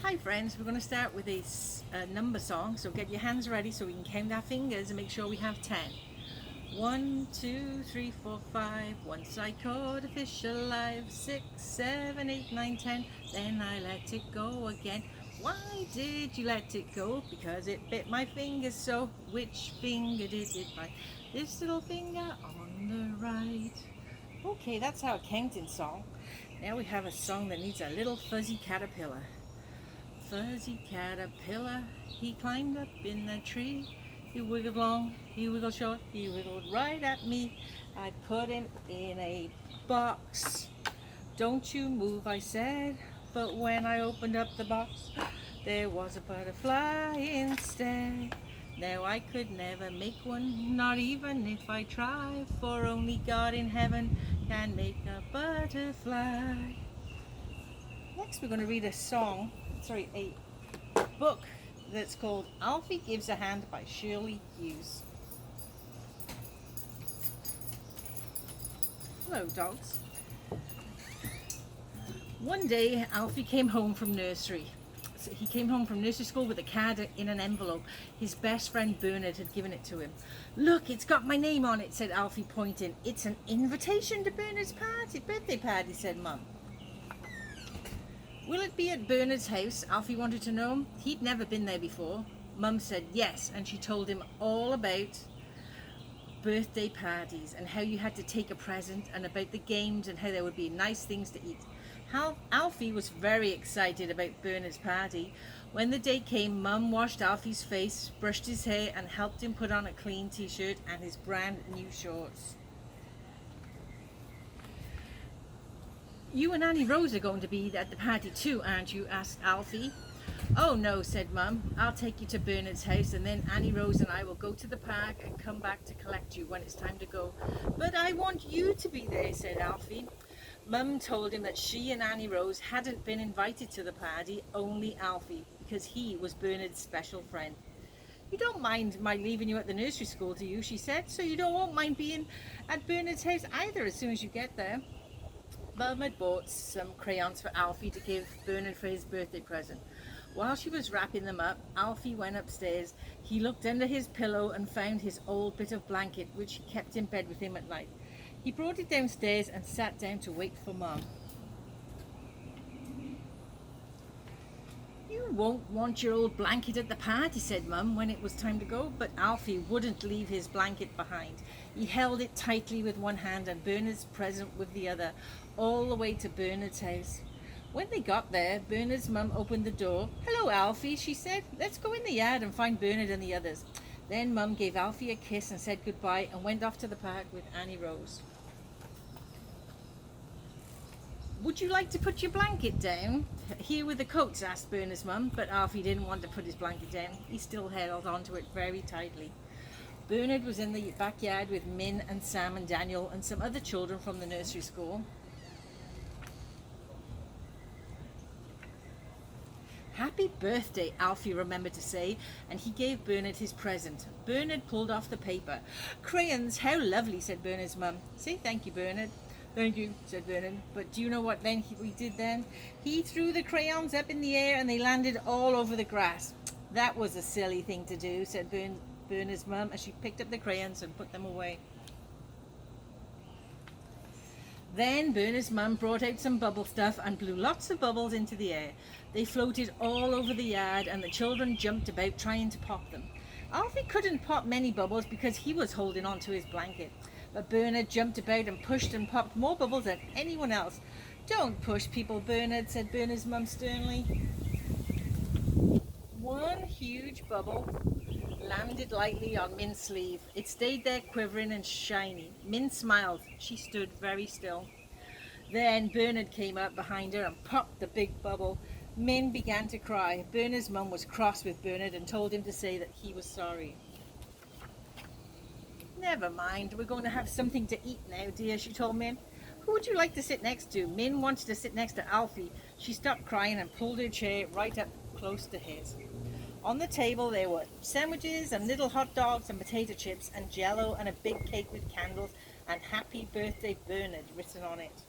Hi friends, we're going to start with a number song, so get your hands ready so we can count our fingers and make sure we have 10. 1, 2, 3, 4, 5. Once I caught a fish alive. 6, 7, 8, 9, 10. Then I let it go again. Why did you let it go? Because it bit my finger, so which finger did it bite? This little finger on the right. Okay, that's our counting song. Now we have a song that needs a little fuzzy caterpillar. Fuzzy caterpillar, he climbed up in the tree. He wiggled long, he wiggled short, he wiggled right at me. I put him in a box. Don't you move, I said. But when I opened up the box, there was a butterfly instead. Now I could never make one, not even if I try, for only God in heaven can make a butterfly. Next we're going to read a book that's called Alfie Gives a Hand by Shirley Hughes. Hello dogs. One day Alfie came home from nursery. He came home from nursery school with a card in an envelope. His best friend Bernard had given it to him. Look, it's got my name on it, said Alfie, pointing. It's an invitation to Bernard's birthday party, said Mum. Will it be at Bernard's house? Alfie wanted to know. He'd never been there before. Mum said yes, and she told him all about birthday parties and how you had to take a present and about the games and how there would be nice things to eat. Alfie was very excited about Bernard's party. When the day came, Mum washed Alfie's face, brushed his hair and helped him put on a clean t-shirt and his brand new shorts. You and Annie Rose are going to be at the party too, aren't you? Asked Alfie. Oh no, said Mum. I'll take you to Bernard's house and then Annie Rose and I will go to the park and come back to collect you when it's time to go. But I want you to be there, said Alfie. Mum told him that she and Annie Rose hadn't been invited to the party, only Alfie, because he was Bernard's special friend. You don't mind my leaving you at the nursery school, do you? She said. So you won't mind being at Bernard's house either as soon as you get there. Mum had bought some crayons for Alfie to give Bernard for his birthday present. While she was wrapping them up, Alfie went upstairs. He looked under his pillow and found his old bit of blanket, which he kept in bed with him at night. He brought it downstairs and sat down to wait for Mum. You won't want your old blanket at the party, said Mum when it was time to go, but Alfie wouldn't leave his blanket behind. He held it tightly with one hand and Bernard's present with the other, all the way to Bernard's house. When they got there, Bernard's mum opened the door. Hello, Alfie, she said. Let's go in the yard and find Bernard and the others. Then Mum gave Alfie a kiss and said goodbye and went off to the park with Annie Rose. Would you like to put your blanket down? Here with the coats, asked Bernard's mum, but Alfie didn't want to put his blanket down. He still held onto it very tightly. Bernard was in the backyard with Min and Sam and Daniel and some other children from the nursery school. Happy birthday, Alfie remembered to say, and he gave Bernard his present. Bernard pulled off the paper. Crayons, how lovely, said Bernard's mum. Say thank you, Bernard. Thank you, said Bernard. But do you know what we did then? He threw the crayons up in the air and they landed all over the grass. That was a silly thing to do, said Bernard's mum as she picked up the crayons and put them away. Then Bernard's mum brought out some bubble stuff and blew lots of bubbles into the air. They floated all over the yard and the children jumped about trying to pop them. Alfie couldn't pop many bubbles because he was holding on to his blanket. But Bernard jumped about and pushed and popped more bubbles than anyone else. Don't push people, Bernard, said Bernard's mum sternly. One huge bubble landed lightly on Min's sleeve. It stayed there quivering and shiny. Min smiled. She stood very still. Then Bernard came up behind her and popped the big bubble. Min began to cry. Bernard's mum was cross with Bernard and told him to say that he was sorry. Never mind, we're going to have something to eat now, dear, she told Min. Who would you like to sit next to? Min wanted to sit next to Alfie. She stopped crying and pulled her chair right up close to his. On the table there were sandwiches and little hot dogs and potato chips and jello and a big cake with candles and Happy Birthday Bernard written on it.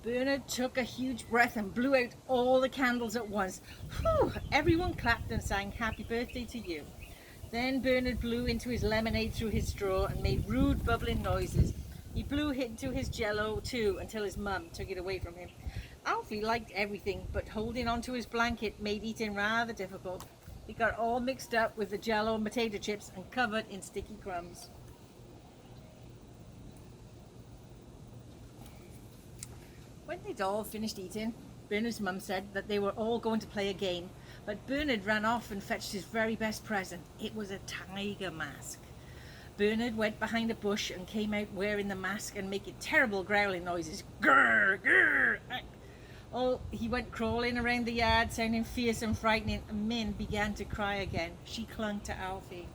Bernard took a huge breath and blew out all the candles at once. Whew! Everyone clapped and sang happy birthday to you. Then Bernard blew into his lemonade through his straw and made rude bubbling noises. He blew into his jello too until his mum took it away from him. Alfie liked everything, but holding onto his blanket made eating rather difficult. He got all mixed up with the jello and potato chips and covered in sticky crumbs. When they'd all finished eating, Bernard's mum said that they were all going to play a game, but Bernard ran off and fetched his very best present. It was a tiger mask. Bernard went behind a bush and came out wearing the mask and making terrible growling noises. Grrr, grrr. Oh, he went crawling around the yard, sounding fierce and frightening, and Min began to cry again. She clung to Alfie.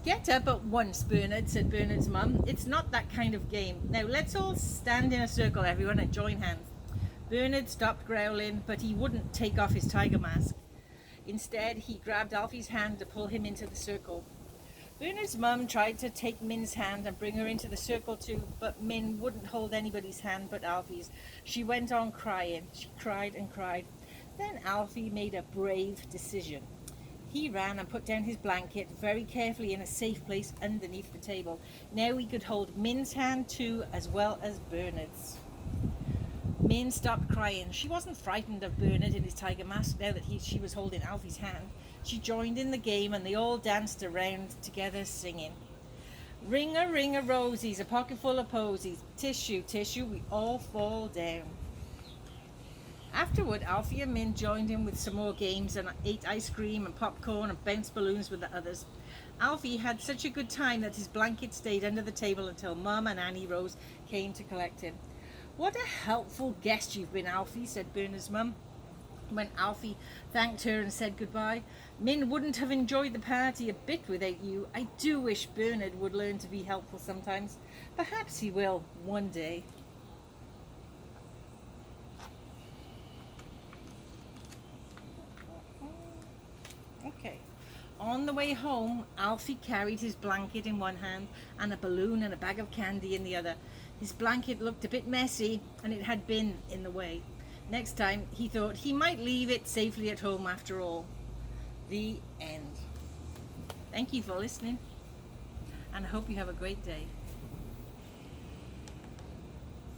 Get up at once, Bernard, said Bernard's mum. It's not that kind of game. Now let's all stand in a circle, everyone, and join hands. Bernard stopped growling, but he wouldn't take off his tiger mask. Instead, he grabbed Alfie's hand to pull him into the circle. Bernard's mum tried to take Min's hand and bring her into the circle too, but Min wouldn't hold anybody's hand but Alfie's. She went on crying. She cried and cried. Then Alfie made a brave decision. He ran and put down his blanket very carefully in a safe place underneath the table. Now he could hold Min's hand too, as well as Bernard's. Min stopped crying. She wasn't frightened of Bernard in his tiger mask now that she was holding Alfie's hand. She joined in the game and they all danced around together singing. Ring a rosies, a pocket full of posies. Tissue, tissue, we all fall down. Afterward, Alfie and Min joined in with some more games and ate ice cream and popcorn and bounced balloons with the others. Alfie had such a good time that his blanket stayed under the table until Mum and Annie Rose came to collect him. What a helpful guest you've been, Alfie, said Bernard's mum. When Alfie thanked her and said goodbye, Min wouldn't have enjoyed the party a bit without you. I do wish Bernard would learn to be helpful sometimes. Perhaps he will one day. Okay. On the way home, Alfie carried his blanket in one hand and a balloon and a bag of candy in the other. His blanket looked a bit messy and it had been in the way. Next time, he thought he might leave it safely at home after all. The end. Thank you for listening, and I hope you have a great day.